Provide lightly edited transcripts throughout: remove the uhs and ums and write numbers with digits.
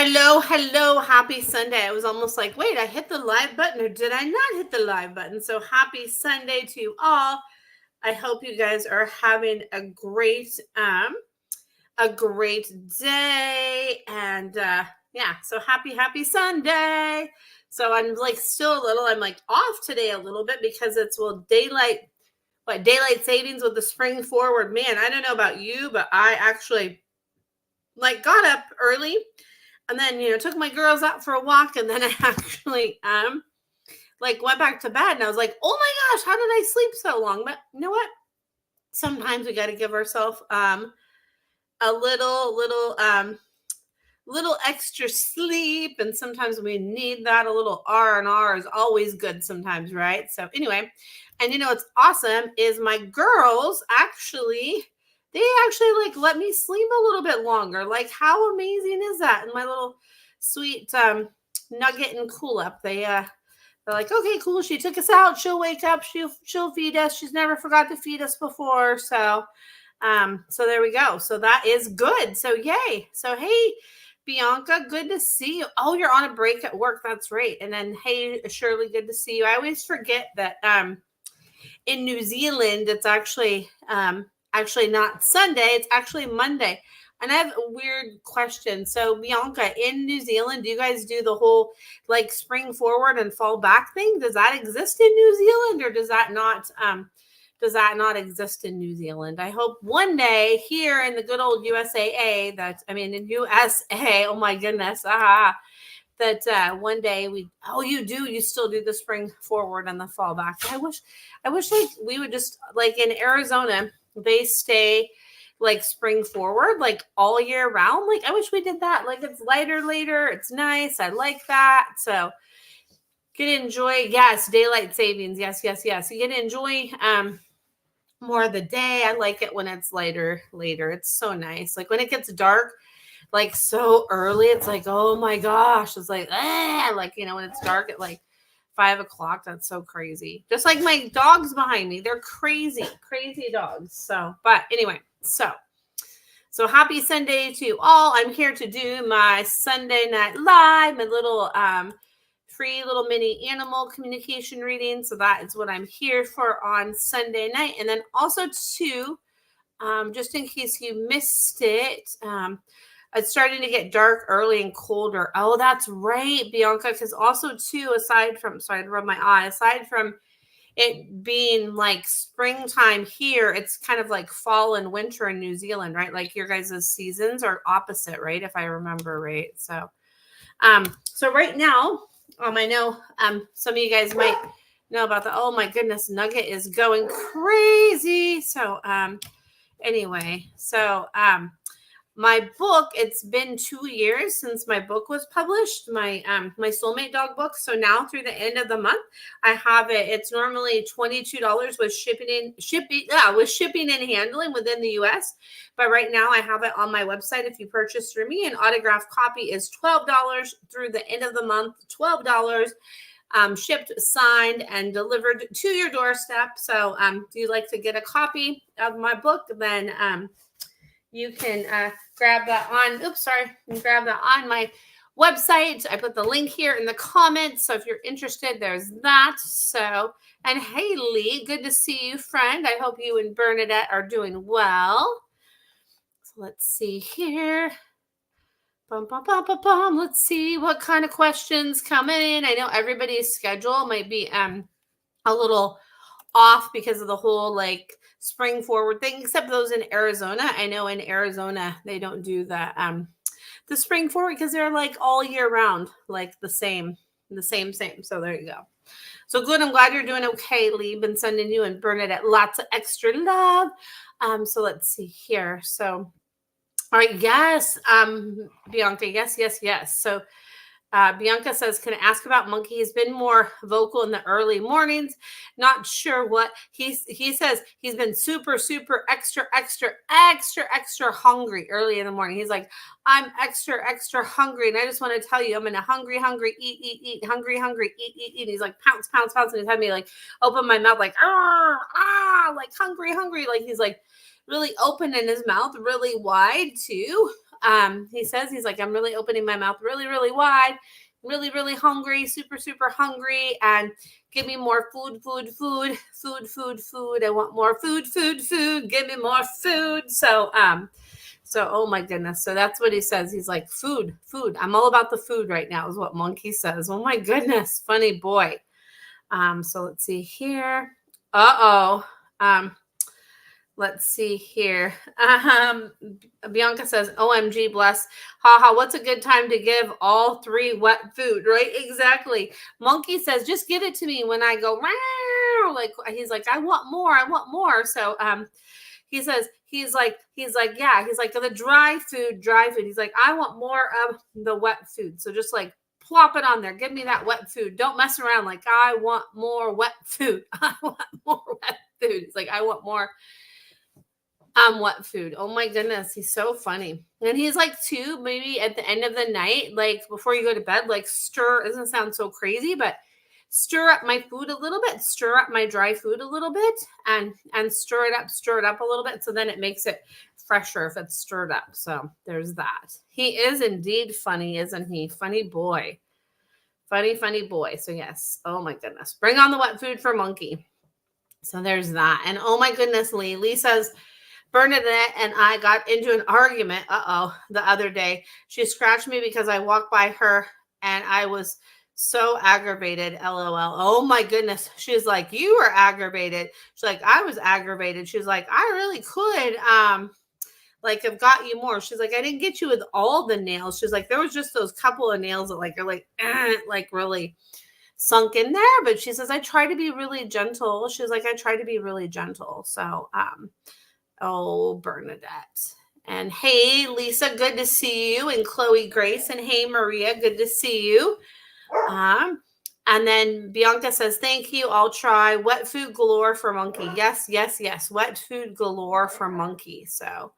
Hello, hello, happy Sunday. I was almost like, wait, I hit the live button or did I not hit the live button? So happy Sunday to you all. I hope you guys are having a great day. And yeah, so happy Sunday. So I'm like still I'm like off today a little bit because it's daylight savings with the spring forward. Man, I don't know about you, but I actually like got up early and then took my girls out for a walk, and then I actually like went back to bed, and I was like, oh my gosh, how did I sleep so long? But you know what, sometimes we got to give ourselves a little extra sleep, and sometimes we need that. A little R&R is always good sometimes, right? So anyway, and what's awesome is my girls actually like let me sleep a little bit longer. Like, how amazing is that? And my little sweet Nugget and Cool Up, they're like, okay, cool, she took us out, she'll wake up, she'll feed us, she's never forgot to feed us before. So there we go. So that is good. So yay. So hey, Bianca, good to see you. Oh, you're on a break at work. That's right. And then hey, Shirley, good to see you. I always forget that in New Zealand it's actually not Sunday, it's actually Monday. And I have a weird question. So Bianca, in New Zealand, do you guys do the whole like spring forward and fall back thing? Does that exist in New Zealand, or does that not exist in New Zealand? I hope one day here in the good old USAA, in USA, oh my goodness, that one day you still do the spring forward and the fall back. I wish like we would just like in Arizona, they stay like spring forward like all year round. Like I wish we did that. Like it's lighter later, it's nice. I like that. So get to enjoy, yes, daylight savings. Yes. You get to enjoy more of the day. I like it when it's lighter later. It's so nice. Like when it gets dark, like so early, it's like, oh my gosh. It's like, when it's dark at like 5 o'clock, that's so crazy. Just like my dogs behind me. They're crazy, crazy dogs. So, but anyway, so happy Sunday to you all. I'm here to do my Sunday night live, my little free little mini animal communication reading. So that is what I'm here for on Sunday night. And then also too, just in case you missed it, it's starting to get dark early and colder. Oh, that's right, Bianca. Because also too, aside from it being like springtime here, it's kind of like fall and winter in New Zealand, right? Like your guys' seasons are opposite, right? If I remember right. So right now, I know some of you guys might know about oh my goodness, Nugget is going crazy. So anyway, my book, it's been 2 years since my book was published, my soulmate dog book. So now through the end of the month, I have it. It's normally $22 with shipping and handling within the US. But right now I have it on my website. If you purchase through me, an autographed copy is $12 through the end of the month, $12. Shipped, signed, and delivered to your doorstep. So if you'd like to get a copy of my book, then you can grab that on my website. I put the link here in the comments. So if you're interested, there's that. So, and hey, Lee, good to see you, friend. I hope you and Bernadette are doing well. So let's see here. Let's see what kind of questions come in. I know everybody's schedule might be a little off because of the whole like spring forward thing, except those in Arizona. I know in Arizona they don't do the spring forward because they're like all year round, like the same. So there you go. So good. I'm glad you're doing okay, Lee. Been sending you and Bernadette lots of extra love. So let's see here. So all right, yes, Bianca, yes. So Bianca says, can I ask about Monkey? He's been more vocal in the early mornings. Not sure what he says. He's been super, super extra hungry early in the morning. He's like, I'm extra hungry. And I just want to tell you, I'm in a hungry, eat, hungry, eat. He's like, pounce. And he's had me like open my mouth like, like hungry. Like he's like really open in his mouth, really wide too. he says, he's like, I'm really opening my mouth really, really wide, really, really hungry, super, super hungry, and give me more food, food, food, food, food, food. I want more food, food, food. Give me more food. So, oh my goodness. So that's what he says. He's like, food, food. I'm all about the food right now, is what Monkey says. Oh my goodness. Funny boy. So let's see here. Let's see here. Bianca says, OMG, bless. Haha, what's a good time to give all 3 wet food, right? Exactly. Monkey says, just give it to me when I go, Row! Like, he's like, I want more. I want more. So, he says, he's like, yeah, he's like, the dry food. He's like, I want more of the wet food. So just like, plop it on there. Give me that wet food. Don't mess around. Like, I want more wet food. I want more wet food. It's like, I want more wet food. Oh my goodness. He's so funny. And he's like, too, maybe at the end of the night, like before you go to bed, like stir, doesn't sound so crazy, but stir up my food a little bit, stir up my dry food a little bit, and stir it up a little bit. So then it makes it fresher if it's stirred up. So there's that. He is indeed funny, isn't he? Funny boy. Funny, funny boy. So yes. Oh my goodness. Bring on the wet food for Monkey. So there's that. And oh my goodness, Lee says, Bernadette and I got into an argument, the other day. She scratched me because I walked by her and I was so aggravated, LOL. Oh my goodness. She's like, you were aggravated. She's like, I was aggravated. She's like, I really could, like, have got you more. She's like, I didn't get you with all the nails. She's like, there was just those couple of nails that like are like really sunk in there. But she says, I try to be really gentle. She's like, I try to be really gentle. So, oh, Bernadette. And hey, Lisa, good to see you. And Chloe Grace. And hey, Maria, good to see you. And then Bianca says, thank you. I'll try. Wet food galore for Monkey. Yes, yes, yes. Wet food galore for Monkey. So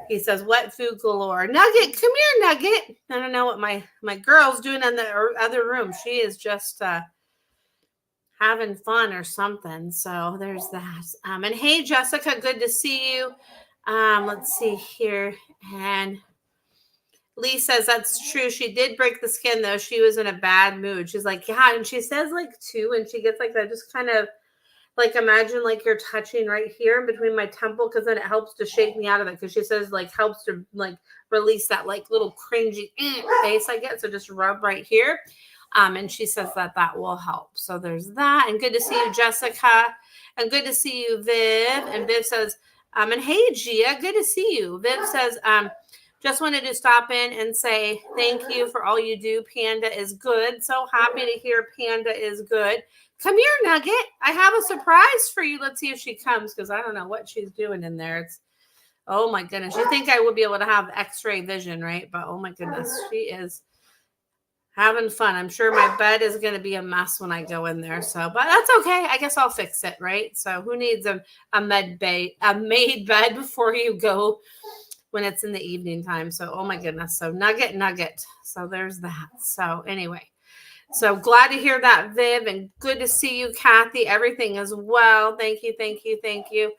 he says, wet food galore. Nugget, come here, Nugget. I don't know what my girl's doing in the other room. She is just having fun or something. So there's that. And hey, Jessica, good to see you. Let's see here. And Lee says that's true. She did break the skin, though. She was in a bad mood. She's like, yeah. And she says, like, too, and she gets like that, just kind of like, imagine like you're touching right here in between my temple, because then it helps to shake me out of it. Because she says, like, helps to like release that like little cringy face I get. So just rub right here. And she says that will help. So there's that. And good to see you, Jessica. And good to see you, Viv. And Viv says, and hey, Gia, good to see you. Viv says, just wanted to stop in and say thank you for all you do. Panda is good. So happy to hear Panda is good. Come here, Nugget. I have a surprise for you. Let's see if she comes, because I don't know what she's doing in there. It's, oh my goodness. You think I would be able to have X-ray vision, right? But oh my goodness, she is having fun. I'm sure my bed is going to be a mess when I go in there. So, but that's okay. I guess I'll fix it, right? So who needs a made bed before you go when it's in the evening time? So, oh my goodness. So Nugget. So there's that. So anyway, so glad to hear that, Viv, and good to see you, Kathy. Everything as well. Thank you.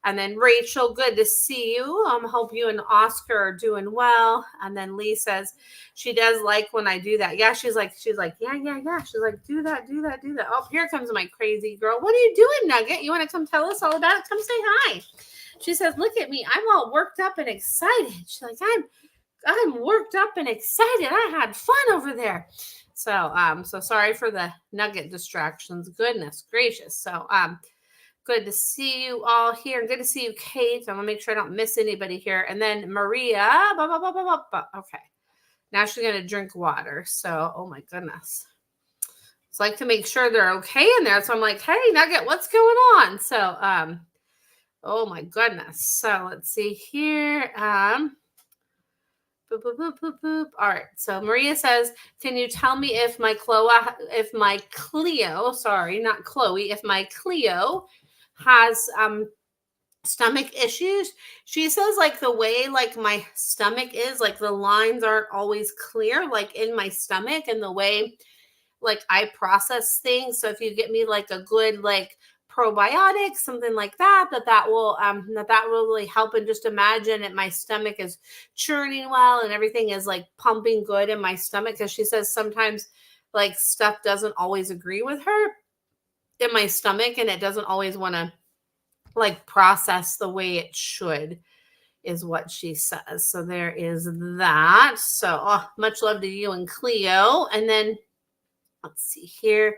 And then Rachel, good to see you. Hope you and Oscar are doing well. And then Lee says she does like when I do that. Yeah, she's like, yeah. She's like, do that. Oh, here comes my crazy girl. What are you doing, Nugget? You want to come tell us all about it? Come say hi. She says, look at me. I'm all worked up and excited. She's like, I'm worked up and excited. I had fun over there. So, so sorry for the Nugget distractions. Goodness gracious. So, good to see you all here. Good to see you, Kate. I'm going to make sure I don't miss anybody here. And then Maria. Okay. Now she's going to drink water. So, oh my goodness. It's like to make sure they're okay in there. So I'm like, hey, Nugget, what's going on? So, oh my goodness. So let's see here. All right. So Maria says, can you tell me if my Cleo has stomach issues? She says, like, the way like my stomach is, like the lines aren't always clear, like in my stomach, and the way like I process things. So if you get me like a good like probiotics, something like that, that will really help. And just imagine that my stomach is churning well and everything is like pumping good in my stomach. Because she says sometimes like stuff doesn't always agree with her in my stomach, and it doesn't always want to like process the way it should, is what she says. So there is that. So much love to you and Cleo. And then let's see here.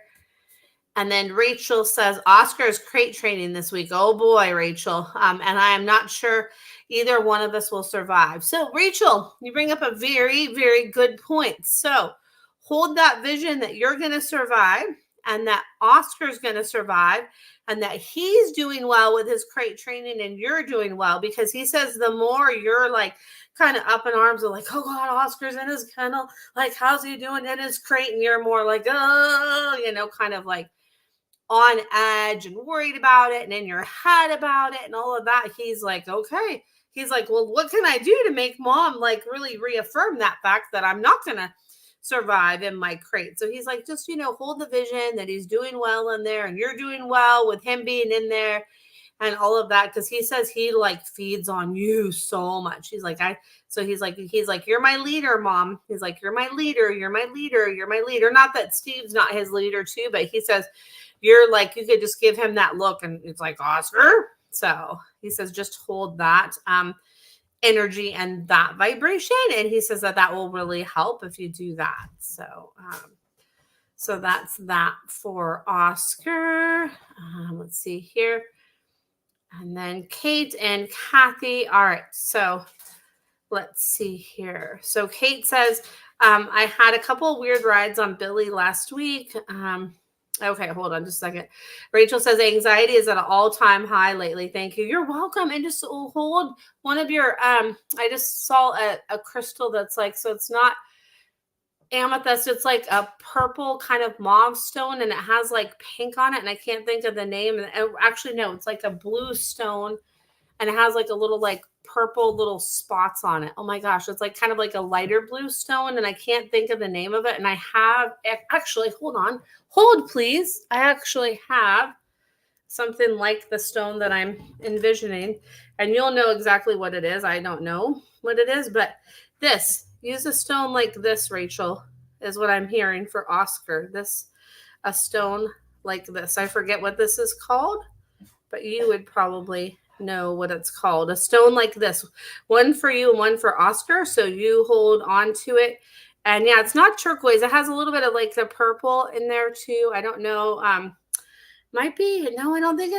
And then Rachel says Oscar is crate training this week. Oh boy, Rachel. And I am not sure either one of us will survive. So Rachel, you bring up a very, very good point. So hold that vision that you're going to survive and that Oscar's going to survive and that he's doing well with his crate training and you're doing well, because he says the more you're like kind of up in arms of like, oh God, Oscar's in his kennel. Like, how's he doing in his crate? And you're more like, oh, you know, kind of like on edge and worried about it and in your head about it and all of that. He's like, okay. He's like, well, what can I do to make mom like really reaffirm that fact that I'm not going to survive in my crate? So he's like, just, you know, hold the vision that he's doing well in there and you're doing well with him being in there and all of that. Cause he says he like feeds on you so much. He's like, he's like, you're my leader, mom. He's like, you're my leader. You're my leader. You're my leader. Not that Steve's not his leader too, but he says, you're like, you could just give him that look and it's like, Oscar. So he says, just hold that energy and that vibration. And he says that will really help if you do that. So, so that's that for Oscar. Let's see here. And then Kate and Kathy. All right. So let's see here. So Kate says, I had a couple of weird rides on Billy last week. Okay, hold on just a second. Rachel says anxiety is at an all-time high lately. Thank you. You're welcome. And just hold one of your, I just saw a crystal that's like, so it's not amethyst. It's like a purple kind of mauve stone and it has like pink on it. And I can't think of the name. And actually, no, it's like a blue stone and it has like a little like purple little spots on it. Oh my gosh. It's like kind of like a lighter blue stone and I can't think of the name of it. And I have actually, hold please. I actually have something like the stone that I'm envisioning and you'll know exactly what it is. I don't know what it is, but use a stone like this, Rachel, is what I'm hearing for Oscar. A stone like this. I forget what this is called, but you would probably know what it's called. A stone like this, one for you and one for Oscar. So you hold on to it. And yeah, it's not turquoise. It has a little bit of like the purple in there too. I don't know. Might be, no, I don't think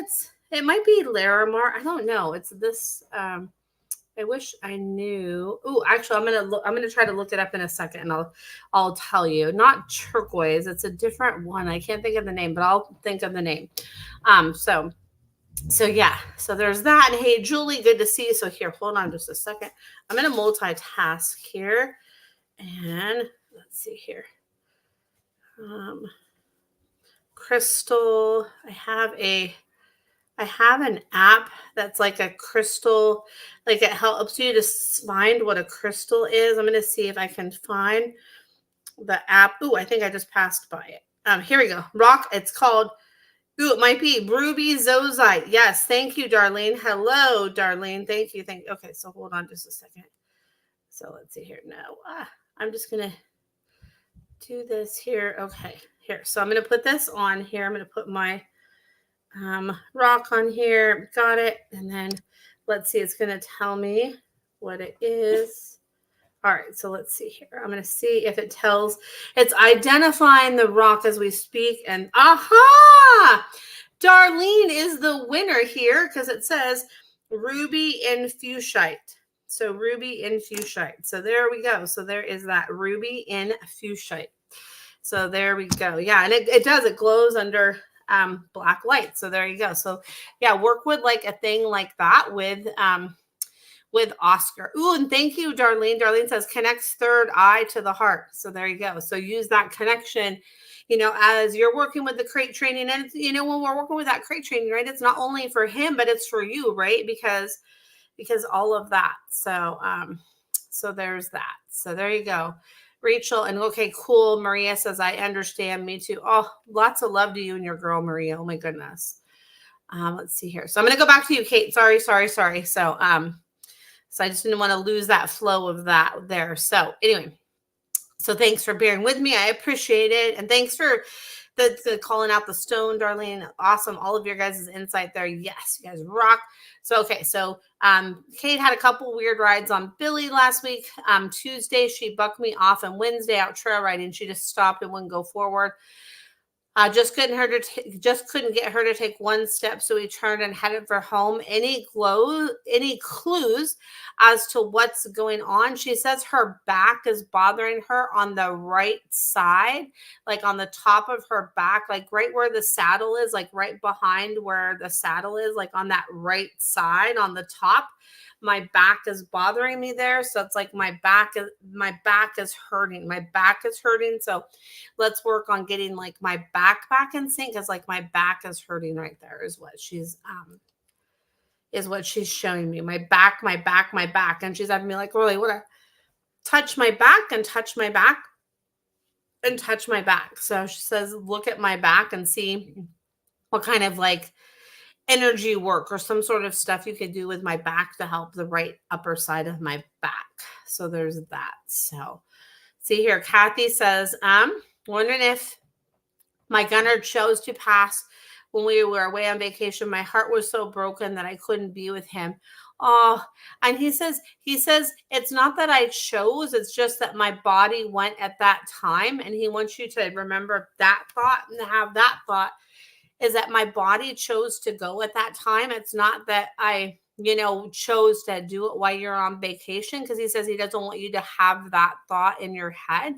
it might be Larimar. I don't know. It's this, I wish I knew. Oh, actually, I'm gonna try to look it up in a second, and I'll tell you. Not turquoise. It's a different one. I can't think of the name, but I'll think of the name. So yeah. So there's that. And hey, Julie, good to see you. So here, hold on just a second. I'm gonna multitask here, and let's see here. Crystal. I have an app that's like a crystal, like it helps you to find what a crystal is. I'm going to see if I can find the app. Oh, I think I just passed by it. Here we go. Rock. It's called, it might be Ruby Zozite. Yes. Thank you, Darlene. Hello, Darlene. Thank you. Okay. So hold on just a second. So let's see here. No, I'm just going to do this here. Okay. Here. So I'm going to put this on here. I'm going to put my rock on here. Got it. And then let's see, it's going to tell me what it is. All right, so let's see here. I'm going to see if it tells. It's identifying the rock as we speak. And aha! Darlene is the winner here because it says ruby infusionite. So ruby infusionite. So there we go. So there is that ruby infusionite. So there we go. Yeah, and it does. It glows under black light. So there you go. So yeah, work with like a thing like that with Oscar. Ooh, and thank you, Darlene. Darlene says connects third eye to the heart. So there you go. So use that connection, as you're working with the crate training. And when we're working with that crate training, right, it's not only for him, but it's for you, right? Because all of that. So so there's that. So there you go. Rachel, and okay, cool. Maria says, I understand. Me too. Oh, lots of love to you and your girl, Maria. Oh my goodness. Let's see here. So I'm going to go back to you, Kate. Sorry. So I just didn't want to lose that flow of that there. So anyway, so thanks for bearing with me. I appreciate it. And thanks for the calling out the stone, Darlene. Awesome. All of your guys' insight there. Yes, you guys rock. So, okay. So, Kate had a couple weird rides on Billy last week. Tuesday, she bucked me off, and Wednesday out trail riding, she just stopped and wouldn't go forward. Just couldn't get her to take one step, so we turned and headed for home. Any clues as to what's going on? She says her back is bothering her on the right side, like on the top of her back, like right where the saddle is, like right behind where the saddle is, like on that right side on the top. My back is bothering me there. So it's like my back is hurting. My back is hurting. So let's work on getting like my back in sync, because like my back is hurting right there is what she's showing me. My back. And she's having me like, really, what? Touch my back and touch my back and touch my back. So she says, look at my back and see what kind of like energy work or some sort of stuff you could do with my back to help the right upper side of my back. So there's that. So see here, Kathy says, wondering if my gunner chose to pass when we were away on vacation. My heart was so broken that I couldn't be with him. Oh, and he says it's not that I chose, it's just that my body went at that time. And he wants you to remember that thought and have that thought is that my body chose to go at that time. It's not that I, chose to do it while you're on vacation, because he says he doesn't want you to have that thought in your head.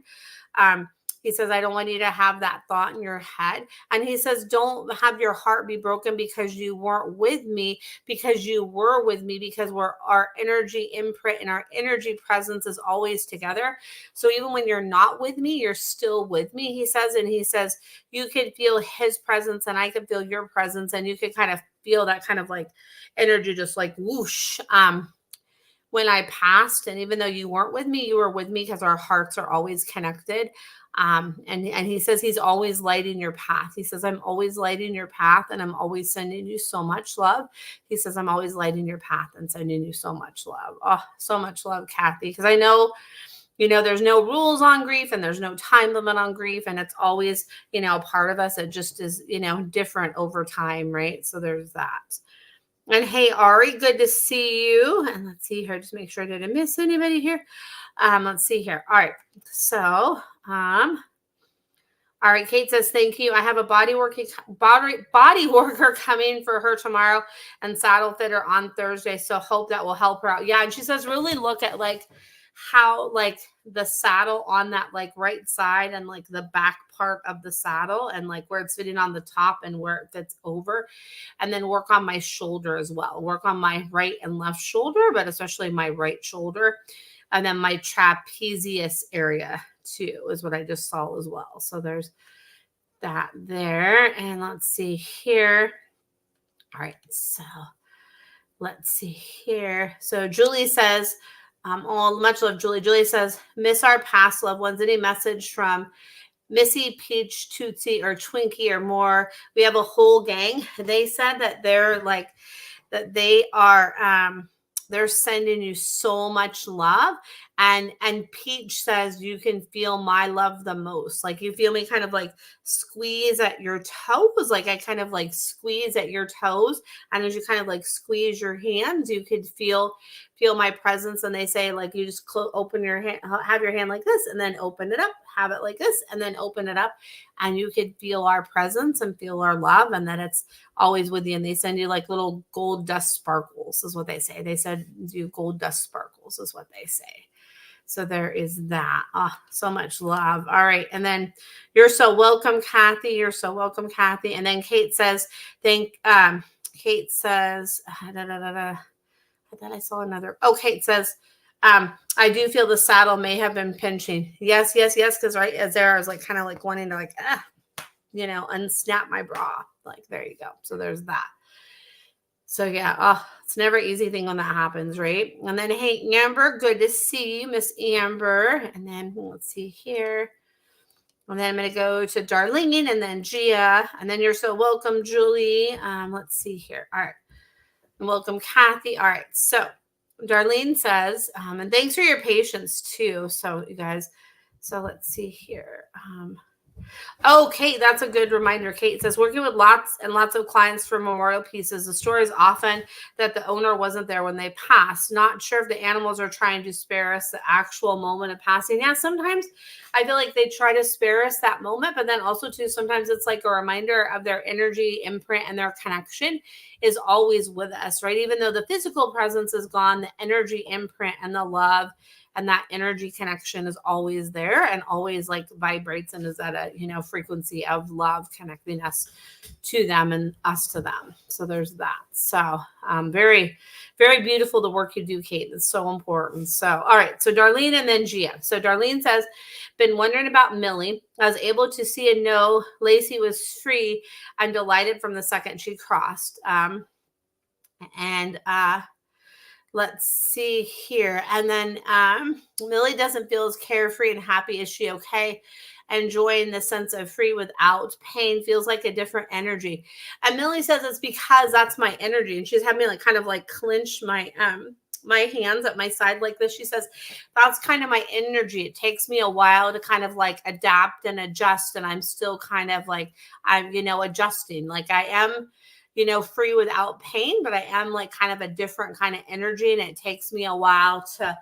He says, I don't want you to have that thought in your head. And he says, don't have your heart be broken because you weren't with me, because you were with me, because our energy imprint and our energy presence is always together. So even when you're not with me, you're still with me, he says. And he says, you could feel his presence and I could feel your presence. And you could kind of feel that kind of like energy, just like whoosh. When I passed, and even though you weren't with me, you were with me, because our hearts are always connected. And he says he's always lighting your path. He says, I'm always lighting your path, and I'm always sending you so much love. He says, I'm always lighting your path and sending you so much love. Oh, so much love, Kathy. Because I know, there's no rules on grief and there's no time limit on grief. And it's always, a part of us. It just is, different over time. Right. So there's that. And hey, Ari, good to see you. And let's see here, just make sure I didn't miss anybody here. Let's see here. All right. So, all right. Kate says, thank you. I have a body worker coming for her tomorrow and saddle fitter on Thursday. So hope that will help her out. Yeah. And she says, really look at like how like the saddle on that like right side and like the back part of the saddle and like where it's fitting on the top and where it fits over, and then work on my shoulder as well. Work on my right and left shoulder, but especially my right shoulder, and then my trapezius area too is what I just saw as well. So there's that there. And let's see here. All right, so let's see here. So Julie says, much love, Julie. Julie says, miss our past loved ones. Any message from Missy, Peach, Tootsie, or Twinkie or more? We have a whole gang. They said that they're like, that they are, they're sending you so much love. And Peach says, you can feel my love the most. Like you feel me kind of like squeeze at your toes. Like I kind of like squeeze at your toes. And as you kind of like squeeze your hands, you could feel my presence. And they say like, you just open your hand, have your hand like this, and then open it up, have it like this, and then open it up. And you could feel our presence and feel our love, and that it's always with you. And they send you like little gold dust sparkles is what they say. They said do gold dust sparkles is what they say. So there is that. Oh, so much love. All right. And then you're so welcome, Kathy. You're so welcome, Kathy. And then Kate says, Kate says, I thought I saw another. Oh, Kate says, I do feel the saddle may have been pinching. Yes. Because right as there, I was like, kind of like wanting to like, unsnap my bra. Like, there you go. So there's that. So yeah, it's never an easy thing when that happens, right? And then, hey, Amber, good to see you, Miss Amber. And then let's see here. And then I'm going to go to Darlene and then Gia. And then you're so welcome, Julie. Let's see here. All right. And welcome, Kathy. All right. So Darlene says, and thanks for your patience too. So you guys, so let's see here. Oh, Kate, that's a good reminder. Kate says, working with lots and lots of clients for memorial pieces, the story is often that the owner wasn't there when they passed. Not sure if the animals are trying to spare us the actual moment of passing. Yeah, sometimes I feel like they try to spare us that moment, but then also too, sometimes it's like a reminder of their energy imprint and their connection is always with us, right? Even though the physical presence is gone, the energy imprint and the love and that energy connection is always there and always like vibrates and is at a frequency of love connecting us to them and us to them. So there's that. So very, very beautiful the work you do, Kate. That's so important. So all right, so Darlene and then Gia. So Darlene says, been wondering about Millie. I was able to see and know Lacey was free and delighted from the second she crossed. Let's see here. And then Millie doesn't feel as carefree and happy. Is she okay? Enjoying the sense of free without pain, feels like a different energy. And Millie says it's because that's my energy. And she's had me like kind of like clench my hands at my side like this. She says that's kind of my energy. It takes me a while to kind of like adapt and adjust. And I'm still kind of like, I'm, adjusting. Like I am free without pain, but I am like kind of a different kind of energy. And it takes me a while to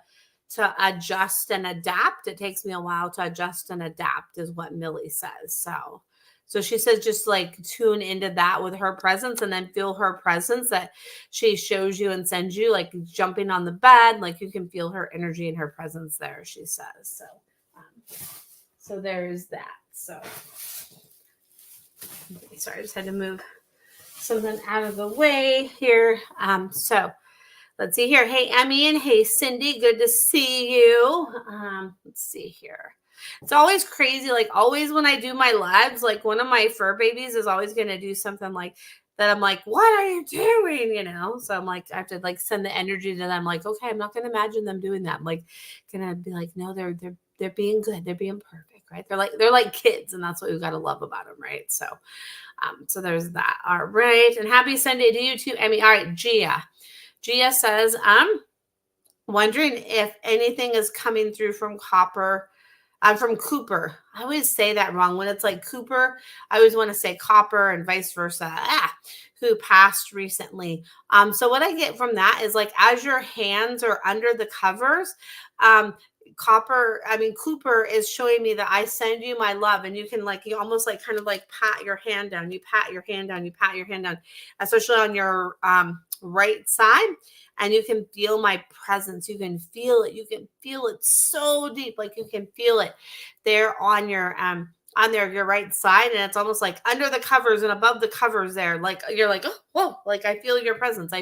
adjust and adapt. It takes me a while to adjust and adapt is what Millie says. So she says, just like tune into that with her presence and then feel her presence that she shows you and sends you, like jumping on the bed, like you can feel her energy and her presence there, she says. So there's that. So sorry, I just had to move something out of the way here. So let's see here. Hey, Emmy, and hey, Cindy, good to see you. Let's see here. It's always crazy. Like always when I do my lives, like one of my fur babies is always going to do something like that. I'm like, what are you doing? So I'm like, I have to like send the energy to them. Like, okay, I'm not going to imagine them doing that. I'm like, going to be like, no, they're being good. They're being perfect, right? They're like kids, and that's what we've got to love about them, right? So there's that. All right. And happy Sunday to you too, Emmy. All right. Gia says, I'm wondering if anything is coming through from Cooper. I always say that wrong. When it's like Cooper, I always want to say copper and vice versa. Who passed recently. So what I get from that is like, as your hands are under the covers, Cooper is showing me that I send you my love, and you can like, you almost like kind of like pat your hand down, you pat your hand down, especially on your right side, and you can feel my presence. You can feel it so deep, like you can feel it there on your your right side, and it's almost like under the covers and above the covers there, like you're like, oh, whoa, like I feel your presence.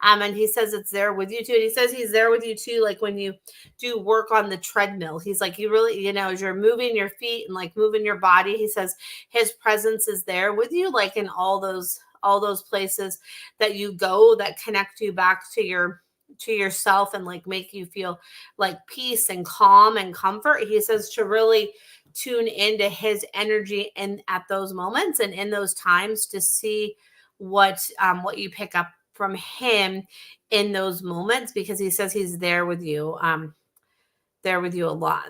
And he says it's there with you too. And he says he's there with you too, like when you do work on the treadmill. He's like, you really, as you're moving your feet and like moving your body, he says his presence is there with you, like in all those places that you go that connect you back to yourself and like make you feel like peace and calm and comfort. He says to really tune into his energy and at those moments and in those times to see what you pick up from him in those moments, because he says he's there with you. There with you a lot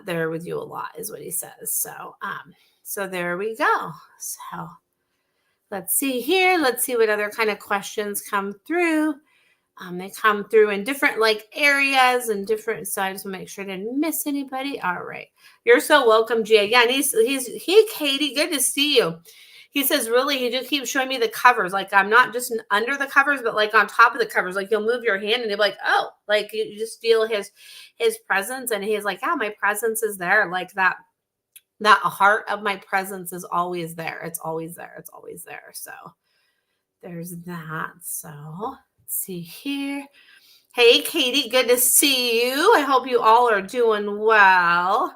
is what he says. So there we go. So let's see here. Let's see what other kind of questions come through. They come through in different like areas and different, so I just want to make sure I didn't miss anybody. All right. You're so welcome, Gia. Yeah, and hey, Katie, good to see you. He says, really, he just keeps showing me the covers. Like I'm not just under the covers, but like on top of the covers. Like you'll move your hand and you'll be like, oh, like you just feel his presence. And he's like, yeah, my presence is there. Like that heart of my presence is always there. It's always there. It's always there. So there's that. So let's see here. Hey, Katie, good to see you. I hope you all are doing well.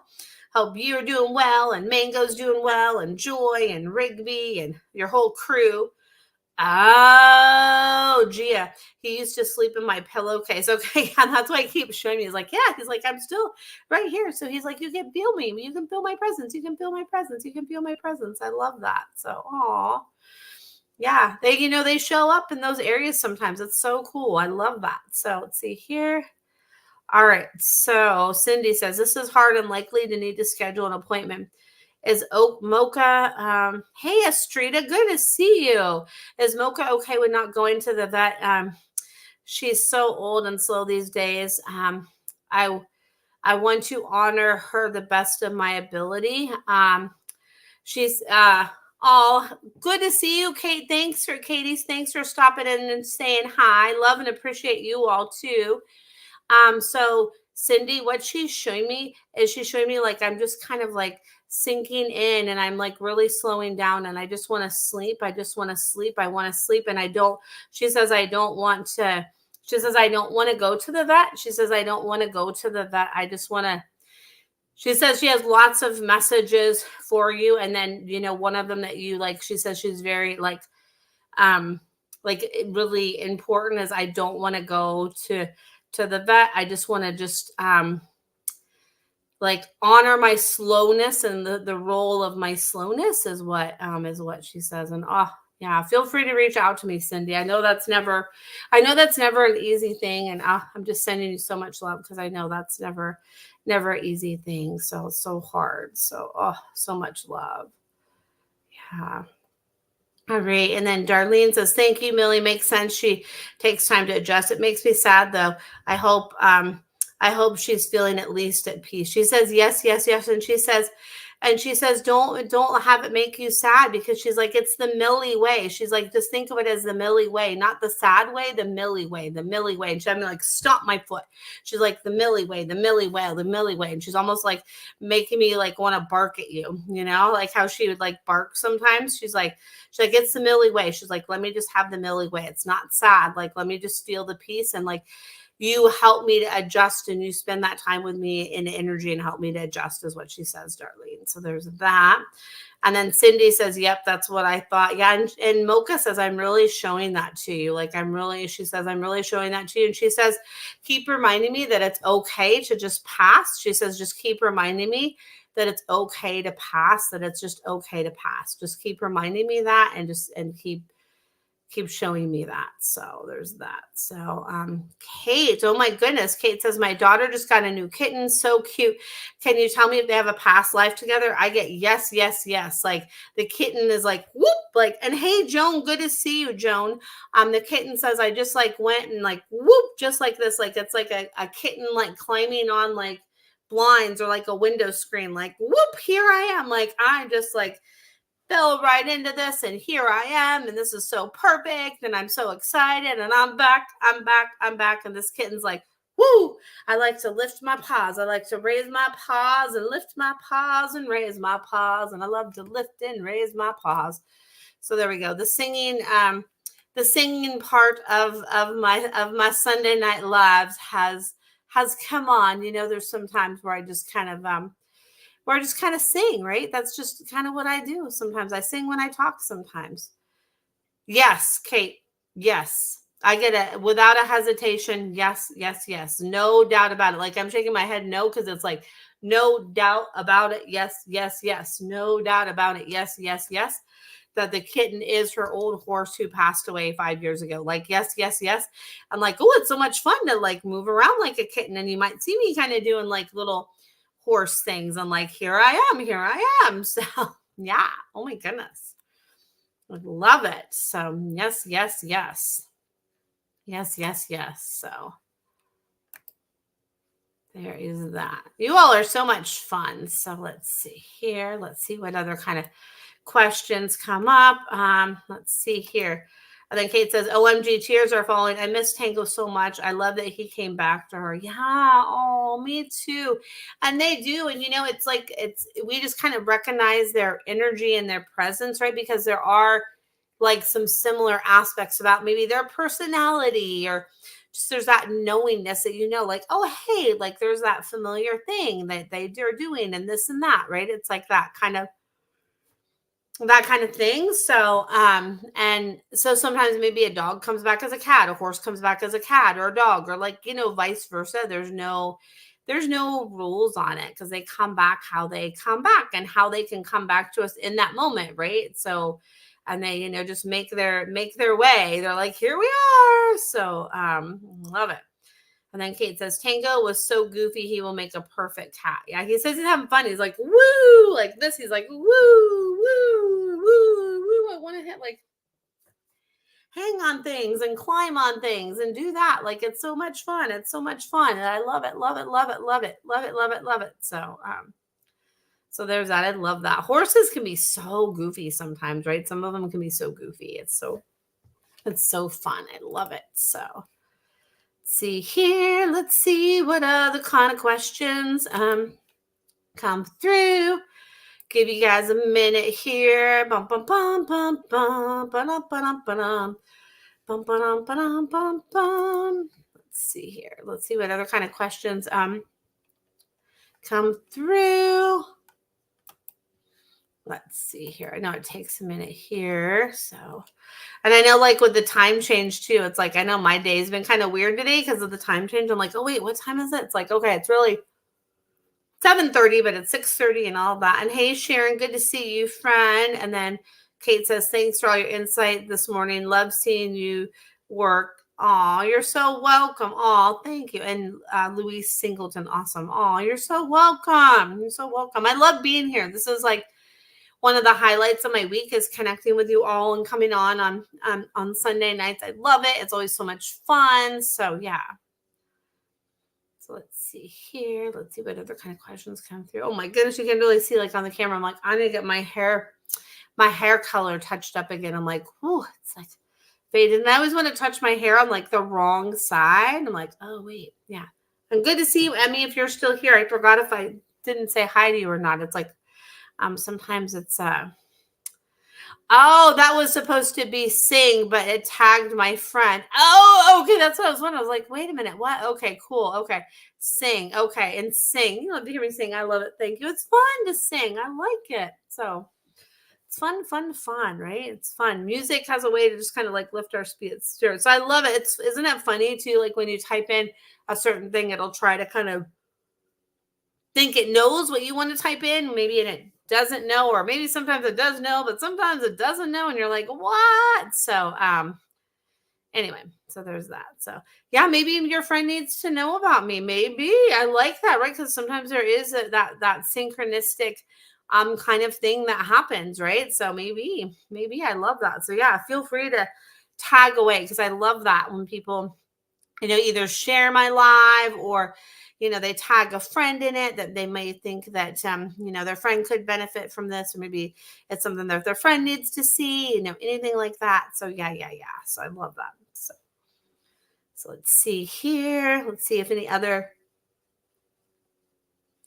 Hope you're doing well, and Mango's doing well, and Joy and Rigby and your whole crew. Oh, Gia. He used to sleep in my pillowcase. Okay. And that's why he keeps showing me. He's like, yeah, he's like, I'm still right here. So he's like, you can feel me. You can feel my presence. You can feel my presence. You can feel my presence. I love that. So, aw. Yeah. They show up in those areas sometimes. It's so cool. I love that. So let's see here. All right. So Cindy says, this is hard and likely to need to schedule an appointment. Is Oak Mocha? Hey, Estrita, good to see you. Is Mocha okay with not going to the vet? She's so old and slow these days. I I want to honor her the best of my ability. She's all good to see you, Kate. Thanks for stopping in and saying hi. Love and appreciate you all too. So Cindy, what she's showing me is she's showing me like I'm just kind of like sinking in and I'm like really slowing down and I just want to sleep. I just want to sleep. I want to sleep. And I don't, she says, I don't want to, she says, I don't want to go to the vet. She says, I don't want to go to the vet. I just want to, she says she has lots of messages for you. And then, one of them that you like, she says she's very um, really important is I don't want to go to the vet. I just want to just like honor my slowness and the role of my slowness is what she says. And yeah, feel free to reach out to me, Cindy. I know that's never an easy thing. And I'm just sending you so much love because I know that's never an easy thing. So it's so hard. So so much love. Yeah. All right. And then Darlene says, thank you, Millie. Makes sense. She takes time to adjust. It makes me sad though. I hope she's feeling at least at peace. She says, yes, yes, yes. And she says, don't have it make you sad because she's like, it's the Millie way. She's like, just think of it as the Millie way, not the sad way, the Millie way, the Millie way. And she's like, stop my foot. She's like, the Millie way, the Millie way, the Millie way. And she's almost like making me like want to bark at you, like how she would like bark sometimes. She's like, it's the Millie way. She's like, let me just have the Millie way. It's not sad. Like, let me just feel the peace. And like, you help me to adjust and you spend that time with me in energy and help me to adjust is what she says, Darlene. So there's that. And then Cindy says, yep, that's what I thought. Yeah. And Mocha says, I'm really showing that to you. She says, I'm really showing that to you. And she says, keep reminding me that it's okay to just pass. She says, just keep reminding me that it's okay to pass, that it's just okay to pass. Just keep reminding me that and keep showing me that. So there's that. So Kate, oh my goodness. Kate says, my daughter just got a new kitten. So cute. Can you tell me if they have a past life together? I get yes, yes, yes. Like the kitten is like, whoop, like, and hey, Joan, good to see you, Joan. The kitten says, I just like went and like, whoop, just like this. Like, it's like a kitten, like climbing on like blinds or like a window screen, like, whoop, here I am. Like, I just like, fell right into this and here I am and this is so perfect and I'm so excited and I'm back and this kitten's like, woo, I like to lift my paws. I like to raise my paws and lift my paws and raise my paws and I love to lift and raise my paws. So there we go. The singing part of my Sunday night lives has come on. There's some times where I just kind of or just kind of sing, right? That's just kind of what I do. Sometimes I sing when I talk sometimes. Yes, Kate. Yes. I get it without a hesitation. Yes, yes, yes. No doubt about it. Like I'm shaking my head no, because it's like no doubt about it. Yes, yes, yes. No doubt about it. Yes, yes, yes. That the kitten is her old horse who passed away 5 years ago. Like, yes, yes, yes. I'm like, oh, it's so much fun to like move around like a kitten. And you might see me kind of doing like little horse things. I'm like, here I am. So yeah. Oh my goodness. I love it. So yes, yes, yes. Yes, yes, yes. So there is that. You all are so much fun. So let's see here. Let's see what other kind of questions come up. Let's see here. And then Kate says, OMG, tears are falling. I miss Tango so much. I love that he came back to her. Yeah. Oh, me too. And they do. And, it's like, we just kind of recognize their energy and their presence, right? Because there are like some similar aspects about maybe their personality or just there's that knowingness that, like, oh, hey, like there's that familiar thing that they're doing and this and that, right? It's like that kind of, that kind of thing. So, and so sometimes maybe a dog comes back as a cat, a horse comes back as a cat or a dog, or like, vice versa. There's no rules on it because they come back how they come back and how they can come back to us in that moment, right? So, and they, just make their way. They're like, here we are. So, love it. And then Kate says, Tango was so goofy, he will make a perfect cat. Yeah, he says he's having fun. He's like, woo, like this. He's like, woo, woo, woo, woo. I want to hit hang on things and climb on things and do that. Like, it's so much fun. It's so much fun. And I love it, love it, love it, love it, love it, love it, love it. So there's that. I love that. Horses can be so goofy sometimes, right? Some of them can be so goofy. It's so fun. I love it. So see here. Let's see what other kind of questions come through. Give you guys a minute here. Bum bum bum bum bum bum bum bum bum bum bum bum bum. Let's see here. Let's see what other kind of questions come through. Let's see here. I know it takes a minute here. So, and I know like with the time change too, it's like, I know my day's been kind of weird today because of the time change. I'm like, oh wait, what time is it? It's like, okay, it's really 7:30, but it's 6:30 and all that. And hey, Sharon, good to see you, friend. And then Kate says, thanks for all your insight this morning. Love seeing you work. Oh, you're so welcome. Oh, thank you. And Louise Singleton, awesome. Oh, you're so welcome. You're so welcome. I love being here. This is like one of the highlights of my week is connecting with you all and coming on Sunday nights. I love it. It's always so much fun. So yeah. So let's see here. Let's see what other kind of questions come through. Oh my goodness, you can really see like on the camera. I'm like, I'm gonna get my hair color touched up again. I'm like, whoo, it's like faded. And I always want to touch my hair on like the wrong side. I'm like, oh wait, yeah. And good to see you, Emmy. If you're still here, I forgot if I didn't say hi to you or not. It's like sometimes it's oh, that was supposed to be sing, but it tagged my friend. Oh, okay, that's what I was wondering. I was like, wait a minute, what? Okay, cool. Okay, sing. Okay, and sing. You love to hear me sing. I love it. Thank you. It's fun to sing. I like it. So it's fun, right? It's fun. Music has a way to just kind of like lift our spirits. So I love it. Isn't it funny too? Like when you type in a certain thing, it'll try to kind of think it knows what you want to type in. Maybe it doesn't know, or maybe sometimes it does know, but sometimes it doesn't know, and you're like, what? So anyway, so there's that. So yeah, maybe your friend needs to know about me. Maybe I like that, right? Because sometimes there is that synchronistic kind of thing that happens, right? So maybe I love that. So yeah, feel free to tag away because I love that when people either share my live or they tag a friend in it that they may think that their friend could benefit from this, or maybe it's something that their friend needs to see, anything like that. So yeah. So I love that. So let's see here. Let's see if any other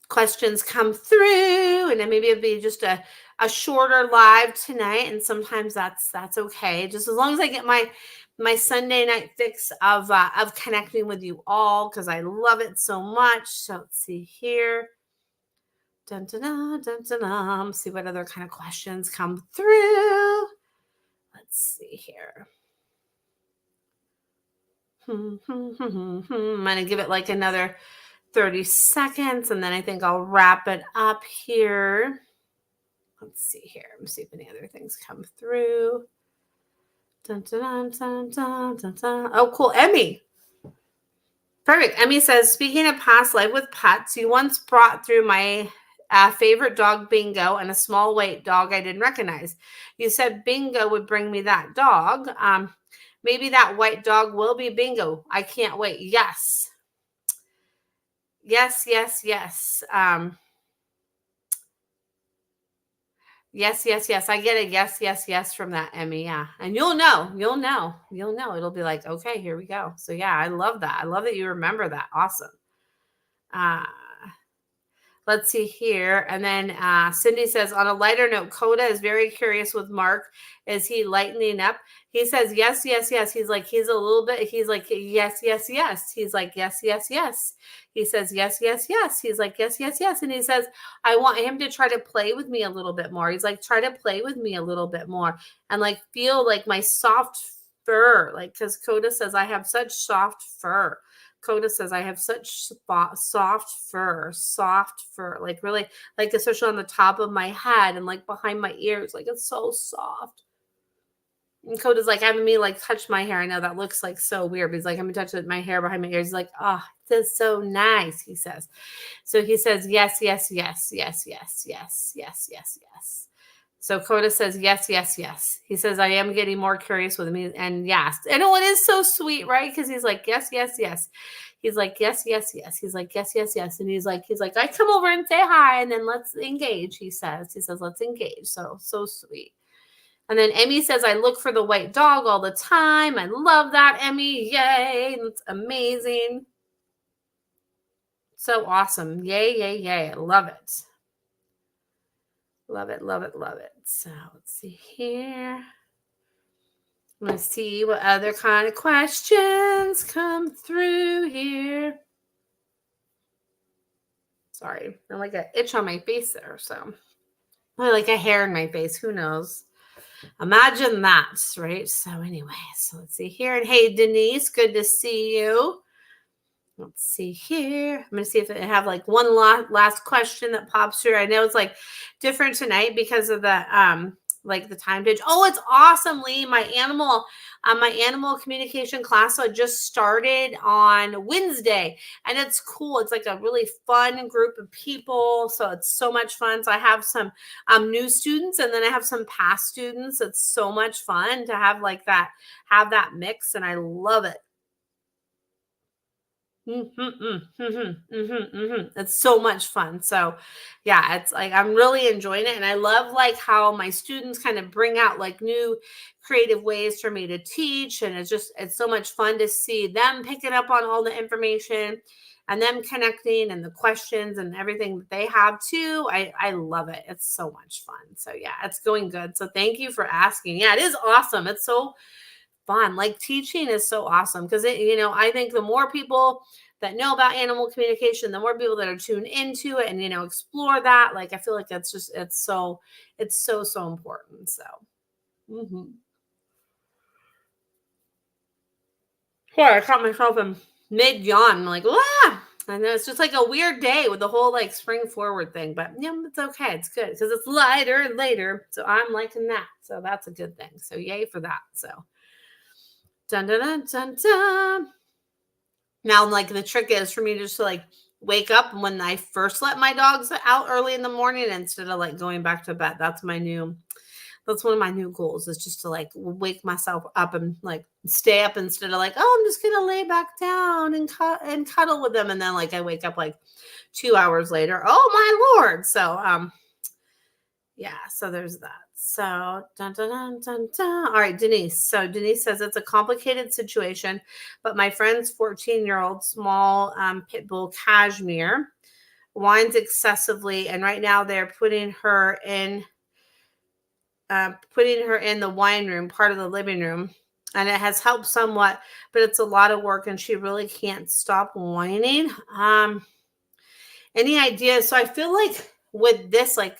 questions come through, and then maybe it'll be just a shorter live tonight, and sometimes that's okay, just as long as I get my Sunday night fix of connecting with you all, because I love it so much. So let's see here. Dun, dun, dun, dun, dun, dun. See what other kind of questions come through. Let's see here. I'm gonna give it like another 30 seconds, and then I think I'll wrap it up here. Let's see here. Let's see if any other things come through. Dun, dun, dun, dun, dun, dun. Oh, cool. Emmy. Perfect. Emmy says, speaking of past life with pets, you once brought through my favorite dog, Bingo, and a small white dog I didn't recognize. You said Bingo would bring me that dog. Maybe that white dog will be Bingo. I can't wait. Yes. Yes. Yes. Yes. I get a yes from that, Emmy. Yeah. And you'll know. It'll be like, okay, here we go. So yeah, I love that. I love that you remember that. Awesome. Let's see here. And then Cindy says, on a lighter note, Coda is very curious with Mark. Is he lightening up? He says, yes, yes, yes. He's like, he's a little bit, he's like, yes, yes, yes. He's like, yes, yes, yes. He says, yes, yes, yes. He's like, yes, yes, yes. And he says, I want him to try to play with me a little bit more. He's like, try to play with me a little bit more and like feel like my soft fur. Like, because Coda says, I have such soft fur. Coda says, I have such soft fur, like really, like especially on the top of my head and like behind my ears, like it's so soft. And Coda's like having me like touch my hair. I know that looks like so weird, but he's like, I'm gonna touch my hair behind my ears. He's like, oh, this is so nice, he says. So he says, yes, yes, yes, yes, yes, yes, yes, yes, yes. So Coda says, yes, yes, yes. He says, I am getting more curious with me. And yes. And oh, it is so sweet, right? Because he's like, yes, yes, yes. He's like, yes, yes, yes. He's like, yes, yes, yes. And he's like, I come over and say hi and then let's engage. He says, let's engage. So sweet. And then Emmy says, I look for the white dog all the time. I love that, Emmy. Yay. That's amazing. So awesome. Yay, yay, yay. I love it. Love it, love it, love it. So let's see here. Let's see what other kind of questions come through here. Sorry, I like an itch on my face there. So I like a hair in my face. Who knows? Imagine that, right? So anyway, so let's see here. And hey, Denise, good to see you. Let's see here. I'm going to see if I have like one last question that pops through. I know it's like different tonight because of the like the time change. Oh, it's awesome, Lee. My animal communication class, so I just started on Wednesday, and it's cool. It's like a really fun group of people, so it's so much fun. So I have some new students, and then I have some past students. It's so much fun to have like that, have that mix, and I love it. It's so much fun. So yeah, it's like I'm really enjoying it. And I love like how my students kind of bring out like new creative ways for me to teach. And it's so much fun to see them picking up on all the information and them connecting and the questions and everything that they have too. I love it. It's so much fun. So yeah, it's going good. So thank you for asking. Yeah, it is awesome. It's so fun. Like teaching is so awesome because I think the more people that know about animal communication, the more people that are tuned into it and explore that. Like I feel like it's so important. So yeah, I caught myself in mid yawn. I'm like, ah. And then it's just like a weird day with the whole like spring forward thing. But it's okay. It's good because it's lighter and later. So I'm liking that. So that's a good thing. So yay for that. So dun dun dun dun dun. Now, like the trick is for me just to like wake up when I first let my dogs out early in the morning instead of like going back to bed. That's one of my new goals is just to like wake myself up and like stay up instead of like, oh, I'm just gonna lay back down and cuddle with them, and then like I wake up like 2 hours later. Oh my Lord! So yeah, so there's that. So dun, dun, dun, dun, dun. All right, Denise. So Denise says it's a complicated situation, but my friend's 14-year-old small pit bull cashmere whines excessively, and right now they're putting her in the wine room, part of the living room, and it has helped somewhat, but it's a lot of work, and she really can't stop whining. Any ideas? So I feel like with this, like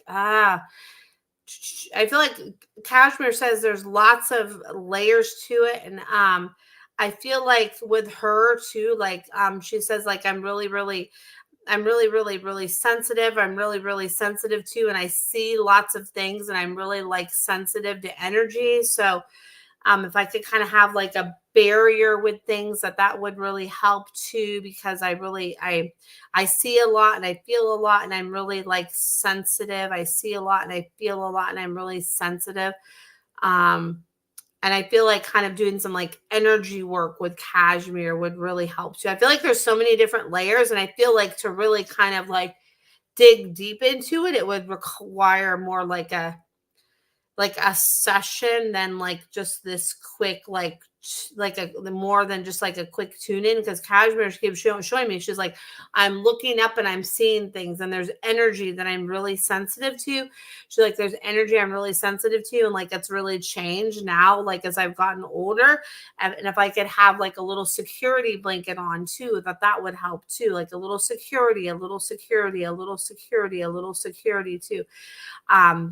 I feel like Cashmere says there's lots of layers to it. And I feel like with her too, like she says, like I'm really, really sensitive. I'm really, really sensitive too. And I see lots of things and I'm really like sensitive to energy. So if I could kind of have like a barrier with things that would really help too, because I see a lot and I feel a lot and I'm really like sensitive. I see a lot and I feel a lot and I'm really sensitive. And I feel like kind of doing some like energy work with cashmere would really help too. I feel like there's so many different layers, and I feel like to really kind of like dig deep into it, it would require more like a session than like just this quick like like more than just like a quick tune in, because Cashmere keeps showing me, she's like, I'm looking up and I'm seeing things, and there's energy that I'm really sensitive to. She's like, there's energy I'm really sensitive to, and like it's really changed now, like as I've gotten older. And if I could have like a little security blanket on too, that would help too, like a little security, a little security, a little security, a little security too.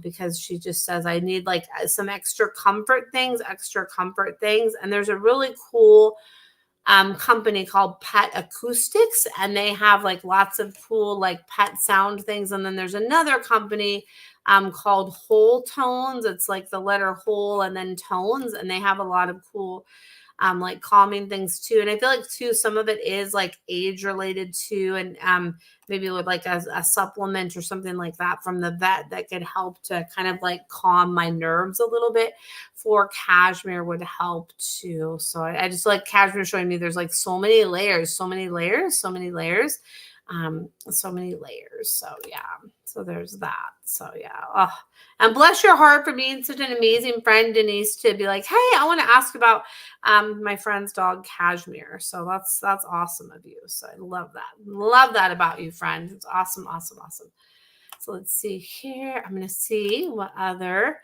Because she just says I need like some extra comfort things. And there's a really cool company called Pet Acoustics, and they have like lots of cool like pet sound things. And then there's another company called Whole Tones. It's like the letter whole and then tones, and they have a lot of cool like calming things too. And I feel like too, some of it is like age related too, and maybe with like a supplement or something like that from the vet that could help to kind of like calm my nerves a little bit. For Cashmere would help too. So I just like Cashmere showing me there's like so many layers. So many layers. So yeah, so there's that. So yeah. Oh, and bless your heart for being such an amazing friend, Denise, to be like, hey, I want to ask about my friend's dog Cashmere. So that's awesome of you. So I love that about you, friend. It's awesome. So let's see here. I'm going to see what other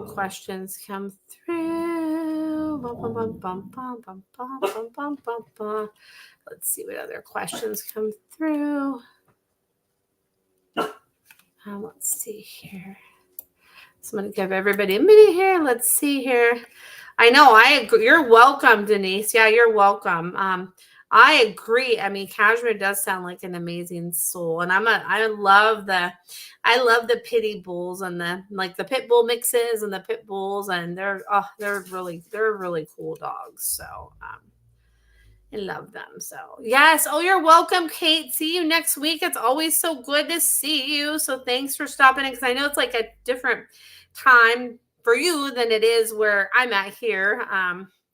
questions come through. Let's see what other questions come through. Let's see here. So I'm going to give everybody a minute here. Let's see here. I know, I agree. You're welcome, Denise. Yeah, you're welcome. I agree. I mean, Cashmere does sound like an amazing soul, and I love the pitty bulls and the pit bull mixes and the pit bulls, and they're really cool dogs. So I love them. So yes. Oh, you're welcome, Kate. See you next week. It's always so good to see you. So thanks for stopping in, because I know it's like a different time for you than it is where I'm at here.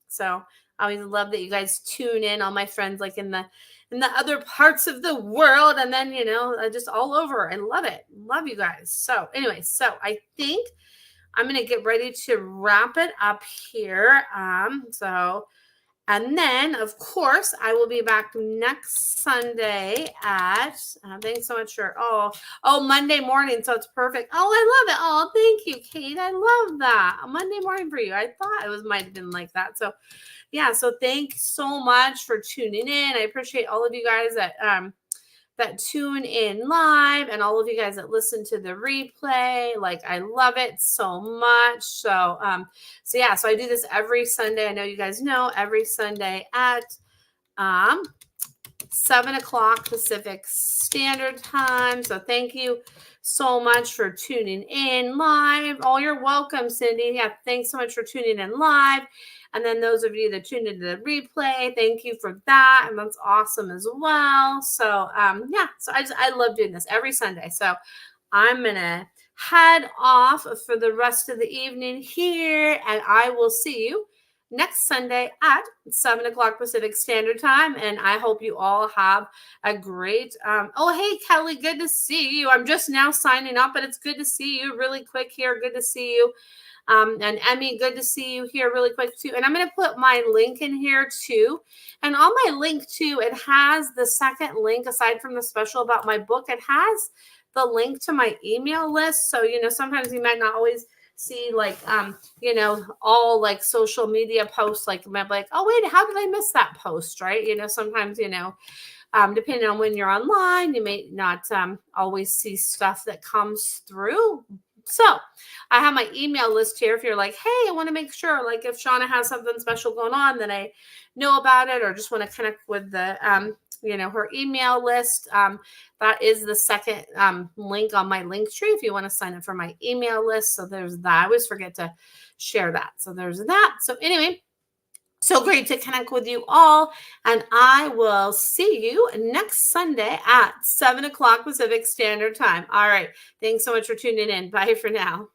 So I always love that you guys tune in, all my friends like in the other parts of the world, and then just all over. I love it. Love you guys. So anyway, so I think I'm gonna get ready to wrap it up here. And then, of course, I will be back next Sunday at, thanks so much for, Monday morning. So it's perfect. Oh, I love it. Oh, thank you, Kate. I love that. A Monday morning for you. I thought it might have been like that. So yeah, so thanks so much for tuning in. I appreciate all of you guys that tune in live, and all of you guys that listen to the replay. Like, I love it so much. So yeah, so I do this every Sunday. I know you guys know, every Sunday at 7 o'clock Pacific Standard Time. So thank you so much for tuning in live. Oh, you're welcome, Cindy. Yeah, thanks so much for tuning in live. And then those of you that tuned into the replay, thank you for that. And that's awesome as well. So yeah, so I love doing this every Sunday. So I'm going to head off for the rest of the evening here, and I will see you next Sunday at 7 o'clock Pacific Standard Time. And I hope you all have a great, hey, Kelly, good to see you. I'm just now signing up, but it's good to see you really quick here. Good to see you. And Emmy, good to see you here really quick too. And I'm going to put my link in here too. And on my link too, it has the second link, aside from the special about my book, it has the link to my email list. So, sometimes you might not always see like, all like social media posts, like, oh, wait, how did I miss that post? Right. Sometimes, depending on when you're online, you may not always see stuff that comes through. So I have my email list here. If you're like, hey, I want to make sure, like, if Shauna has something special going on, then I know about it, or just want to connect with the, her email list. That is the second link on my link tree if you want to sign up for my email list. So there's that. I always forget to share that. So there's that. So anyway, so great to connect with you all. And I will see you next Sunday at 7 o'clock Pacific Standard Time. All right. Thanks so much for tuning in. Bye for now.